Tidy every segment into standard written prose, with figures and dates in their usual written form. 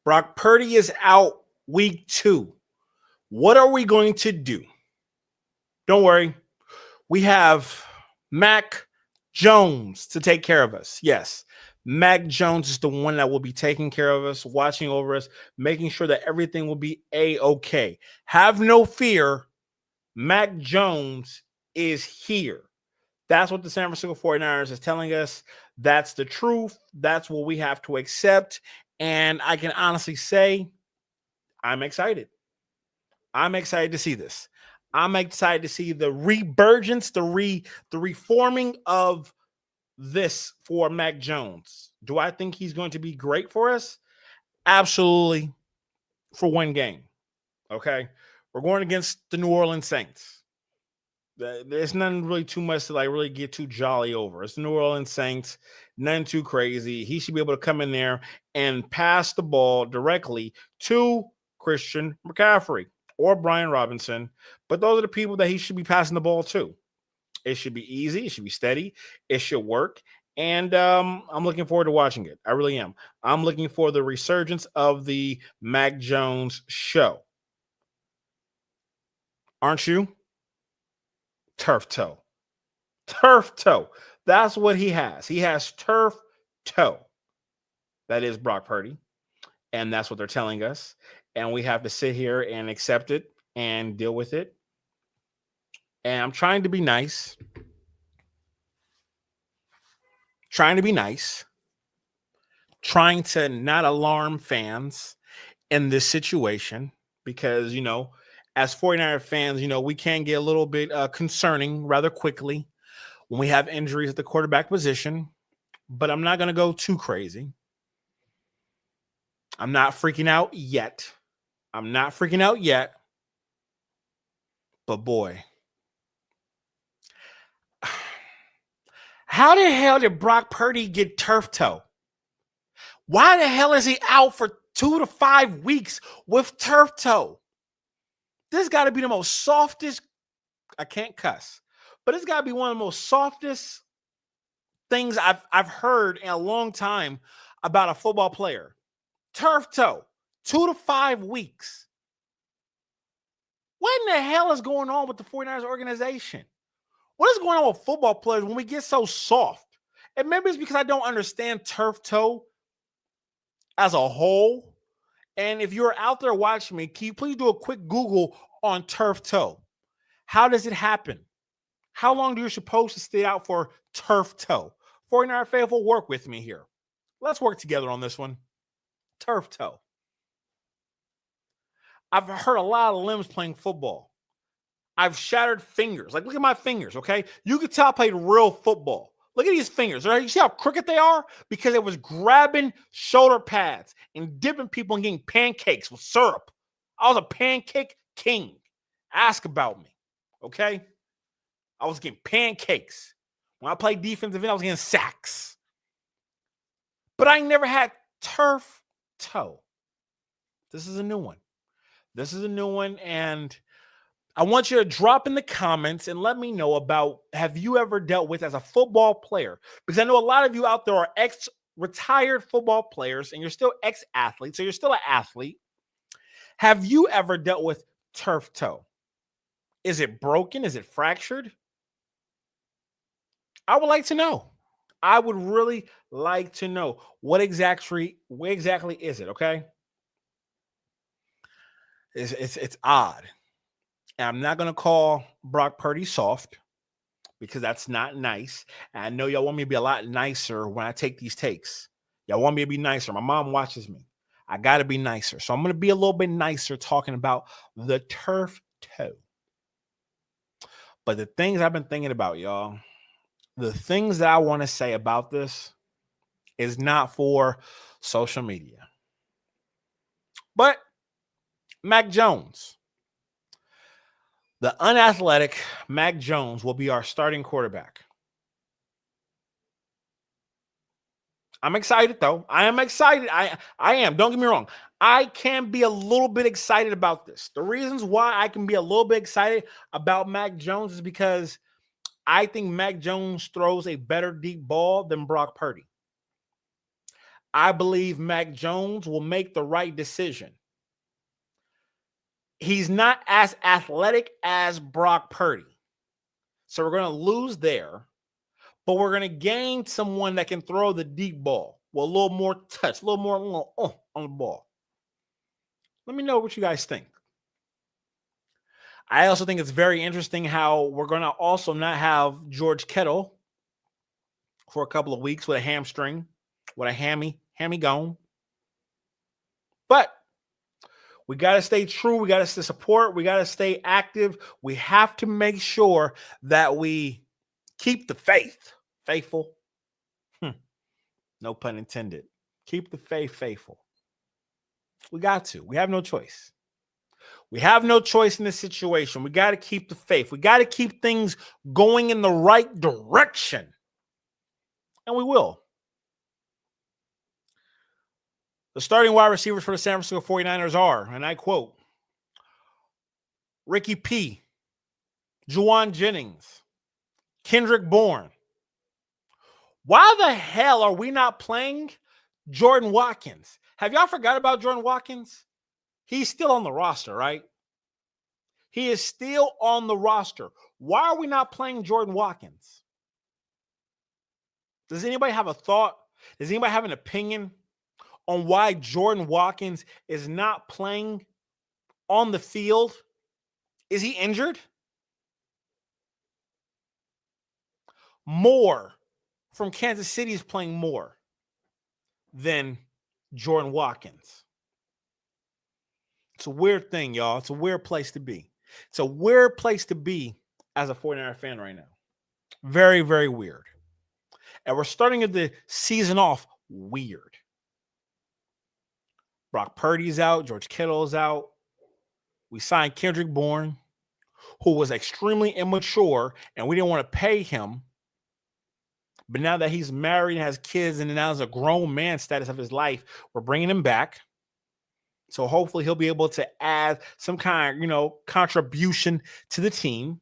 Brock Purdy is out week 2. What are we going to do? Don't worry. We have Mac Jones to take care of us. Yes, Mac Jones is the one that will be taking care of us, watching over us, making sure that everything will be A-okay. Have no fear. Mac Jones is here. That's what the San Francisco 49ers is telling us. That's the truth. That's what we have to accept. And I can honestly say, I'm excited. I'm excited to see this. I'm excited to see the reburgence, the reforming of this for Mac Jones. Do I think he's going to be great for us? Absolutely, for one game. Okay. We're going against the New Orleans Saints. There's nothing really too much to really get too jolly over. It's the New Orleans Saints, nothing too crazy. He should be able to come in there and pass the ball directly to Christian McCaffrey or Brian Robinson. But those are the people that he should be passing the ball to. It should be easy. It should be steady. It should work. And I'm looking forward to watching it. I really am. I'm looking for the resurgence of the Mac Jones show. Aren't you? Turf toe. Turf toe. That's what he has. He has turf toe. That is Brock Purdy. And that's what they're telling us. And we have to sit here and accept it and deal with it. And I'm trying to be nice. Trying to not alarm fans in this situation because, as 49er fans, we can get a little bit concerning rather quickly when we have injuries at the quarterback position. But I'm not going to go too crazy. I'm not freaking out yet. But boy, how the hell did Brock Purdy get turf toe? Why the hell is he out for 2 to 5 weeks with turf toe? This got to be the most softest, I can't cuss, but it's got to be one of the most softest things I've heard in a long time about a football player. Turf toe, 2 to 5 weeks. What in the hell is going on with the 49ers organization? What is going on with football players when we get so soft? And maybe it's because I don't understand turf toe as a whole. And if you're out there watching me, can you please do a quick Google on turf toe? How does it happen? How long do you supposed to stay out for turf toe? 49er faithful, work with me here. Let's work together on this one. Turf toe. I've heard a lot of limbs playing football. I've shattered fingers. Look at my fingers, okay? You can tell I played real football. Look at these fingers. Right? You see how crooked they are? Because it was grabbing shoulder pads and dipping people and getting pancakes with syrup. I was a pancake king. Ask about me, okay? I was getting pancakes. When I played defensive end, I was getting sacks. But I never had turf toe. This is a new one. And I want you to drop in the comments and let me know about, have you ever dealt with as a football player? Because I know a lot of you out there are ex-retired football players and you're still ex-athletes, so you're still an athlete. Have you ever dealt with turf toe? Is it broken? Is it fractured? I would like to know. I would really like to know what exactly is it, okay? It's odd. And I'm not going to call Brock Purdy soft because that's not nice. And I know y'all want me to be a lot nicer when I take these takes. Y'all want me to be nicer. My mom watches me. I got to be nicer. So I'm going to be a little bit nicer talking about the turf toe. But the things I've been thinking about, y'all, the things that I want to say about this is not for social media. But Mac Jones. The unathletic Mac Jones will be our starting quarterback. I'm excited, though. I am excited. I am. Don't get me wrong. I can be a little bit excited about this. The reasons why I can be a little bit excited about Mac Jones is because I think Mac Jones throws a better deep ball than Brock Purdy. I believe Mac Jones will make the right decision. He's not as athletic as Brock Purdy. So we're going to lose there, but we're going to gain someone that can throw the deep ball with a little more touch, a little more on the ball. Let me know what you guys think. I also think it's very interesting how we're going to also not have George Kittle for a couple of weeks with a hamstring, with a hammy gone. But we got to stay true. We got to stay support. We got to stay active. We have to make sure that we keep the faith faithful. No pun intended. Keep the faith faithful. We got to. We have no choice. We have no choice in this situation. We got to keep the faith. We got to keep things going in the right direction. And we will. The starting wide receivers for the San Francisco 49ers are, and I quote, Ricky P., Jauan Jennings, Kendrick Bourne. Why the hell are we not playing Jordan Watkins? Have y'all forgot about Jordan Watkins? He's still on the roster, right? He is still on the roster. Why are we not playing Jordan Watkins? Does anybody have a thought? Does anybody have an opinion on why Jordan Watkins is not playing on the field? Is he injured? Moore from Kansas City is playing more than Jordan Watkins. It's a weird thing, y'all. It's a weird place to be. It's a weird place to be as a 49er fan right now. Very, very weird. And we're starting the season off weird. Brock Purdy's out. George Kittle is out. We signed Kendrick Bourne, who was extremely immature, and we didn't want to pay him. But now that he's married and has kids and now is a grown man status of his life, we're bringing him back. So hopefully he'll be able to add some kind of, contribution to the team.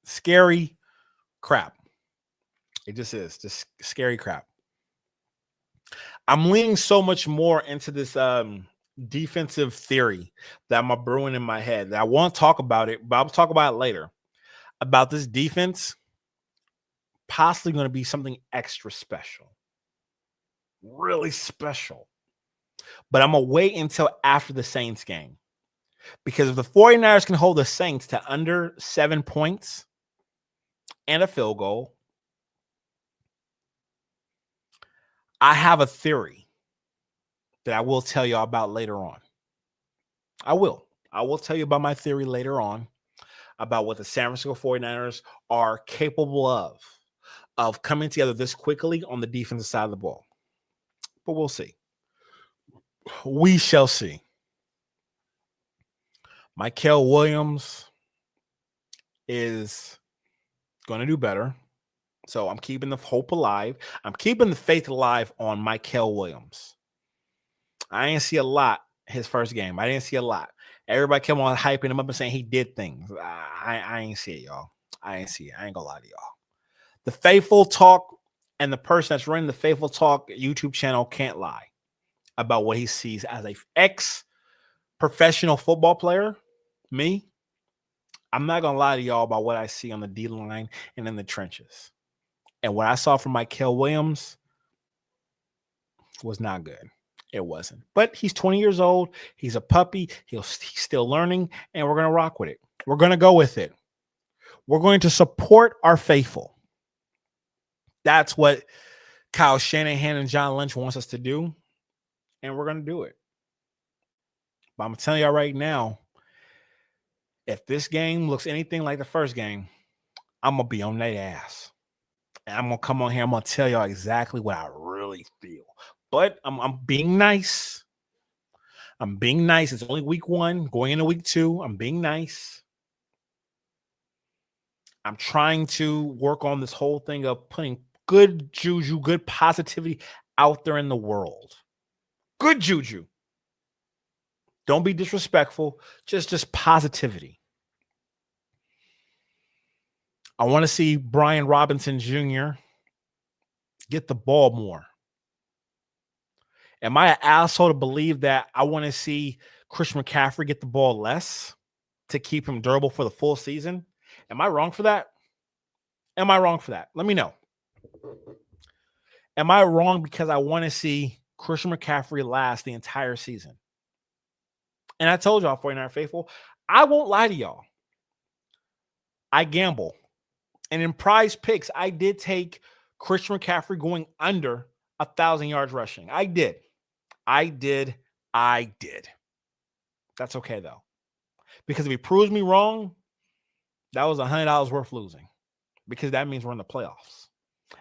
Scary crap. It just is. Just scary crap. I'm leaning so much more into this defensive theory that I'm brewing in my head. That I want to talk about it, but I'll talk about it later. About this defense possibly going to be something extra special. Really special. But I'm going to wait until after the Saints game. Because if the 49ers can hold the Saints to under 7 points and a field goal, I have a theory that I will tell y'all about later on. I will tell you about my theory later on about what the San Francisco 49ers are capable of coming together this quickly on the defensive side of the ball. But we'll see. We shall see. Mykel Williams is going to do better. So I'm keeping the hope alive. I'm keeping the faith alive on Mykel Williams. I didn't see a lot his first game. I didn't see a lot. Everybody kept on hyping him up and saying he did things. I ain't see it, y'all. I ain't see it. I ain't gonna lie to y'all. The Faithful Talk and the person that's running the Faithful Talk YouTube channel can't lie about what he sees as a ex-professional football player. Me, I'm not gonna lie to y'all about what I see on the D line and in the trenches. And what I saw from Mykel Williams was not good. It wasn't. But he's 20 years old. He's a puppy. He's still learning, and we're going to rock with it. We're going to go with it. We're going to support our faithful. That's what Kyle Shanahan and John Lynch wants us to do, and we're going to do it. But I'm telling y'all right now, if this game looks anything like the first game, I'm going to be on their ass. And I'm going to come on here. I'm going to tell y'all exactly what I really feel. But I'm being nice. I'm being nice. It's only week 1, going into week 2. I'm being nice. I'm trying to work on this whole thing of putting good juju, good positivity out there in the world. Good juju. Don't be disrespectful. Just positivity. I want to see Brian Robinson Jr. get the ball more. Am I an asshole to believe that I want to see Christian McCaffrey get the ball less to keep him durable for the full season? Am I wrong for that? Am I wrong for that? Let me know. Am I wrong because I want to see Christian McCaffrey last the entire season? And I told y'all, 49er faithful, I won't lie to y'all. I gamble. And in prize picks, I did take Christian McCaffrey going under 1,000 yards rushing. I did. That's okay, though. Because if he proves me wrong, that was $100 worth losing. Because that means we're in the playoffs.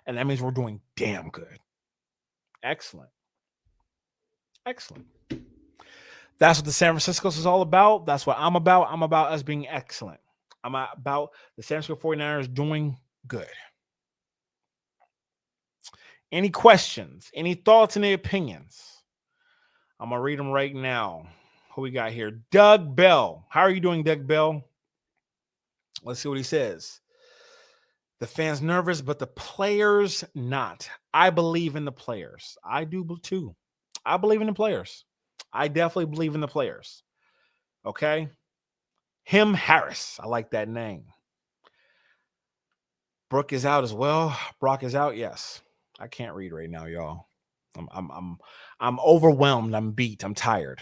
And that means we're doing damn good. Excellent. That's what the San Francisco's is all about. That's what I'm about. I'm about us being excellent. I'm about the San Francisco 49ers doing good. Any questions? Any thoughts? Any opinions? I'm going to read them right now. Who we got here? Doug Bell. How are you doing, Doug Bell? Let's see what he says. The fans nervous, but the players not. I believe in the players. I do too. I believe in the players. I definitely believe in the players. Okay? Him Harris. I like that name. Brooke is out as well. Brock is out. Yes. I can't read right now, y'all. I'm overwhelmed. I'm beat. I'm tired.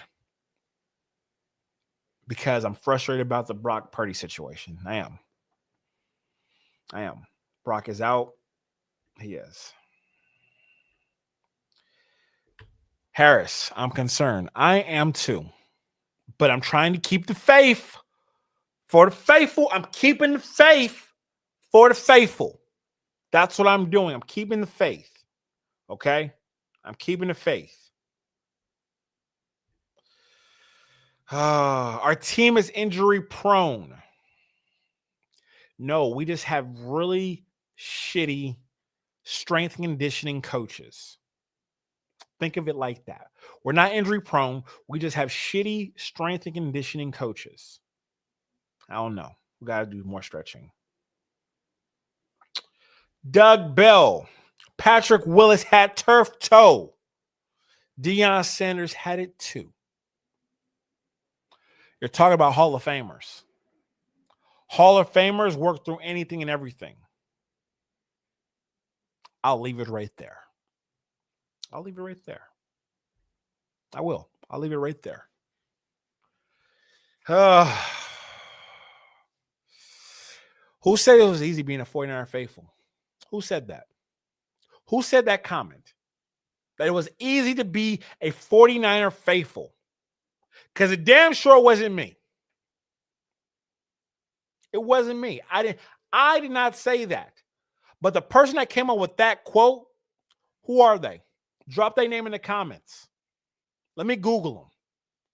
Because I'm frustrated about the Brock Purdy situation. I am. Brock is out. He is. Harris, I'm concerned. I am too. But I'm trying to keep the faith for the faithful. I'm keeping the faith for the faithful. That's what I'm doing. I'm keeping the faith. Okay? I'm keeping the faith. Our team is injury prone. No, we just have really shitty strength and conditioning coaches. Think of it like that. We're not injury prone. We just have shitty strength and conditioning coaches. I don't know. We got to do more stretching. Doug Bell. Patrick Willis had turf toe. Deion Sanders had it too. You're talking about Hall of Famers. Hall of Famers work through anything and everything. I'll leave it right there. I will. I'll leave it right there. Who said it was easy being a 49er faithful? Who said that? Who said that comment? That it was easy to be a 49er faithful? Because it damn sure wasn't me. It wasn't me. I did not say that. But the person that came up with that quote, who are they? Drop their name in the comments. Let me Google them.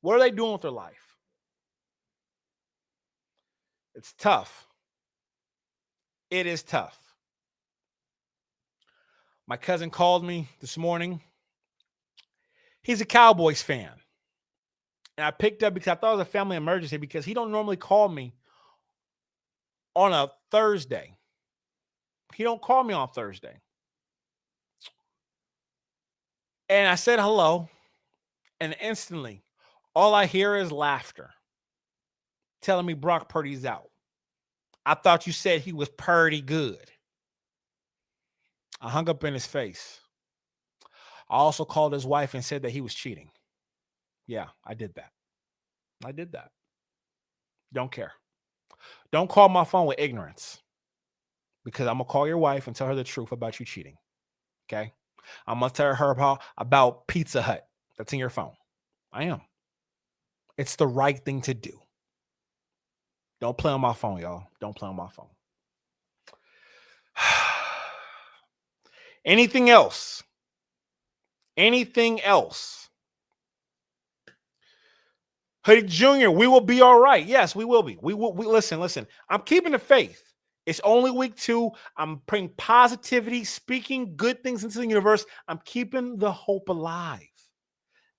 What are they doing with their life? It's tough. It is tough. My cousin called me this morning. He's a Cowboys fan. And I picked up because I thought it was a family emergency because he don't normally call me on a Thursday. He don't call me on Thursday. And I said hello. And instantly, all I hear is laughter. Telling me Brock Purdy's out. I thought you said he was pretty good. I hung up in his face. I also called his wife and said that he was cheating. Yeah, I did that. Don't care. Don't call my phone with ignorance. Because I'm going to call your wife and tell her the truth about you cheating. Okay? I'm going to tell her about Pizza Hut that's in your phone. I am. It's the right thing to do. Don't play on my phone, y'all. Don't play on my phone. Anything else? Hoodie Jr., we will be all right. Yes, we will be. We listen. I'm keeping the faith. It's only week 2. I'm bringing positivity, speaking good things into the universe. I'm keeping the hope alive.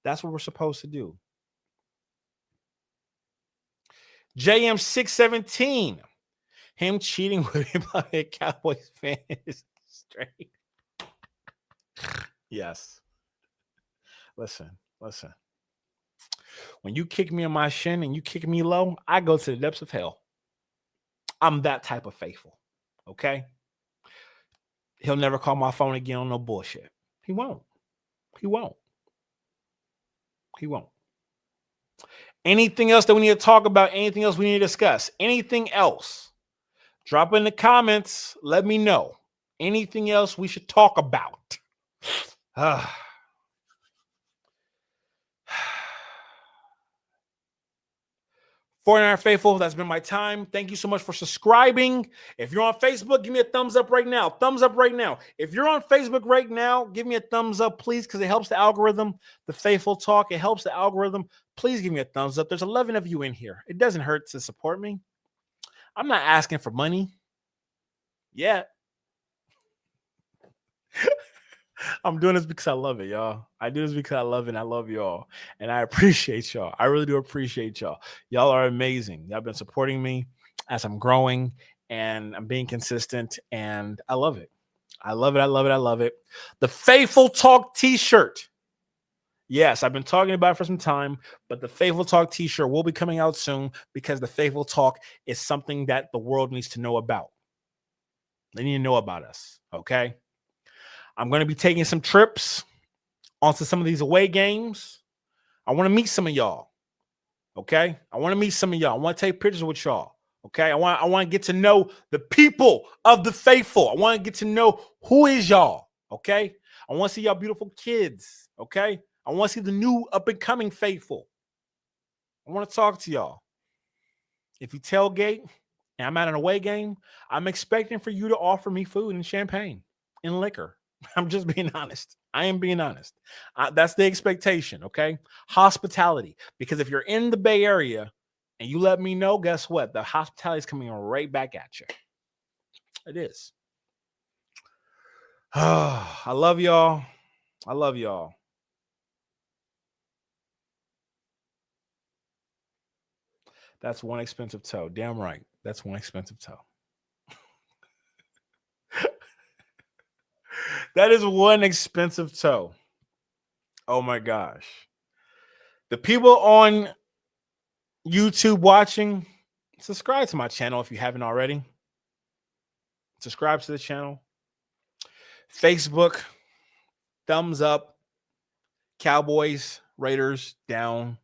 That's what we're supposed to do. JM617. Him cheating with him on a Cowboys fan is straight. Yes. Listen. When you kick me on my shin and you kick me low, I go to the depths of hell. I'm that type of faithful. Okay? He'll never call my phone again on no bullshit. He won't. Anything else that we need to talk about? Anything else we need to discuss? Anything else? Drop in the comments. Let me know. Anything else we should talk about? 49er Faithful, that's been my time. Thank you so much for subscribing. If you're on Facebook, give me a thumbs up right now. If you're on Facebook right now, give me a thumbs up, please, because it helps the algorithm. The Faithful Talk, it helps the algorithm. Please give me a thumbs up. There's 11 of you in here. It doesn't hurt to support me. I'm not asking for money yet. I'm doing this because I love it, y'all. I do this because I love it and I love y'all. And I appreciate y'all. I really do appreciate y'all. Y'all are amazing. Y'all been supporting me as I'm growing and I'm being consistent. And I love it. I love it. The Faithful Talk t-shirt. Yes, I've been talking about it for some time, but the Faithful Talk t-shirt will be coming out soon because the Faithful Talk is something that the world needs to know about. They need to know about us, okay? I'm going to be taking some trips onto some of these away games. I want to meet some of y'all, okay? I want to take pictures with y'all, okay? I want to get to know the people of the Faithful. I want to get to know who is y'all, okay? I want to see y'all beautiful kids, okay? I want to see the new up-and-coming Faithful. I want to talk to y'all. If you tailgate and I'm at an away game, I'm expecting for you to offer me food and champagne and liquor. I'm just being honest. I am being honest. That's the expectation, okay? Hospitality. Because if you're in the Bay Area and you let me know, guess what? The hospitality is coming right back at you. It is. I love y'all. That's one expensive toe. Damn right. That's one expensive toe. That is one expensive toe. Oh my gosh. The people on YouTube watching, subscribe to my channel if you haven't already. Subscribe to the channel. Facebook, thumbs up. Cowboys, Raiders, down.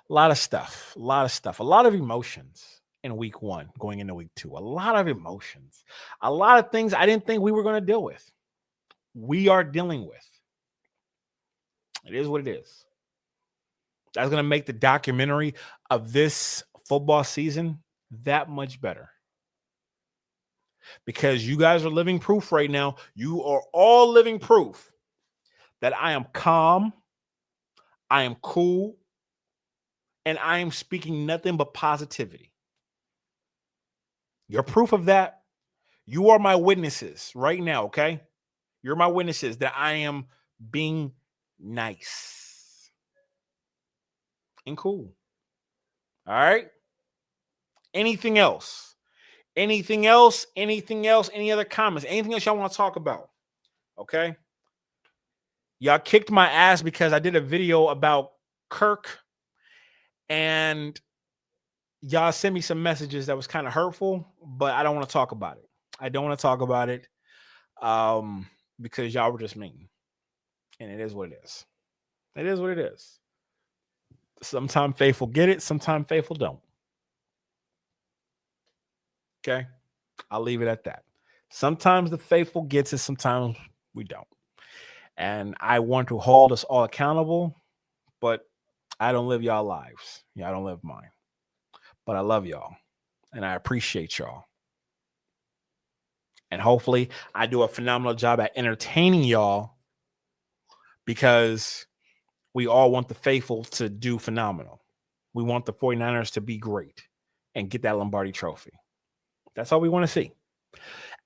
A lot of stuff. A lot of emotions in week one, going into week two. A lot of emotions. A lot of things I didn't think we were going to deal with. We are dealing with. It is what it is. That's going to make the documentary of this football season that much better. Because you guys are living proof right now. You are all living proof that I am calm, I am cool, and I am speaking nothing but positivity. You're proof of that. You are my witnesses right now, okay? You're my witnesses that I am being nice and cool. All right? Anything else? Any other comments? Anything else y'all want to talk about? Okay? Y'all kicked my ass because I did a video about Kirk and y'all sent me some messages that was kind of hurtful, but I don't want to talk about it. Because y'all were just mean. And it is what it is. Sometimes faithful get it, sometimes faithful don't. Okay? I'll leave it at that. Sometimes the faithful gets it, sometimes we don't. And I want to hold us all accountable, but I don't live y'all lives. Y'all don't live mine. But I love y'all, and I appreciate y'all. And hopefully I do a phenomenal job at entertaining y'all because we all want the faithful to do phenomenal. We want the 49ers to be great and get that Lombardi trophy. That's all we want to see.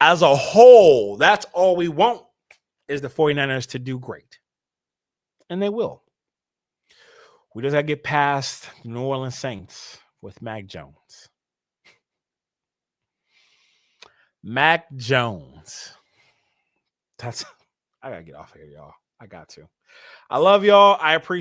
As a whole, that's all we want is the 49ers to do great. And they will. We just got to get past the New Orleans Saints with Mac Jones. Mac Jones. I gotta get off of here, y'all. I got to. I love y'all. I appreciate